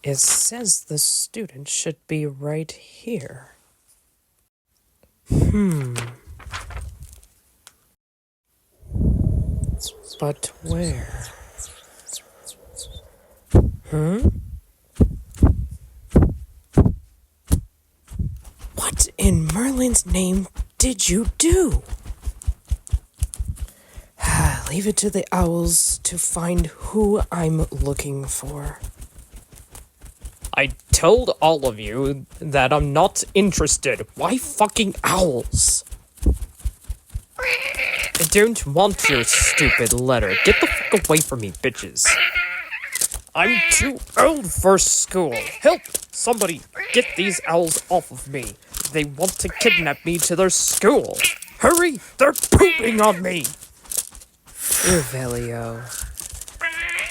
It says the student should be right here. But where? What in Merlin's name did you do? Leave it to the owls to find who I'm looking for. I told all of you that I'm not interested. Why fucking owls? I don't want your stupid letter. Get the fuck away from me, bitches. I'm too old for school. Help! Somebody get these owls off of me. They want to kidnap me to their school. Hurry! They're pooping on me! Revelio.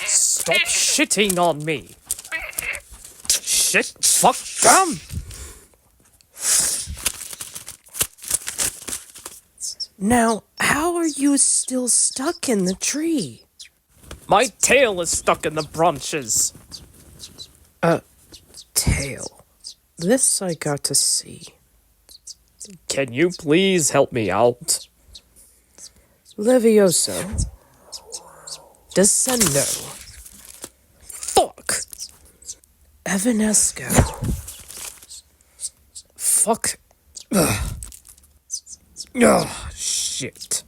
Stop shitting on me. Shit, fuck them! Now, how are you still stuck in the tree? My tail is stuck in the branches. Tail. This I got to see. Can you please help me out? Levioso. Descendo. Fuck! Evanesco. Fuck. Ugh, shit.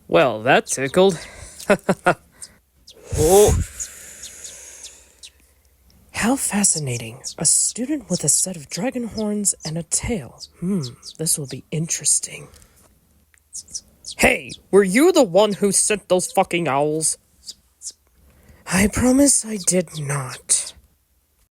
Well, that tickled. Oh. How fascinating. A student with a set of dragon horns and a tail. This will be interesting. Hey, were you the one who sent those fucking owls? I promise I did not.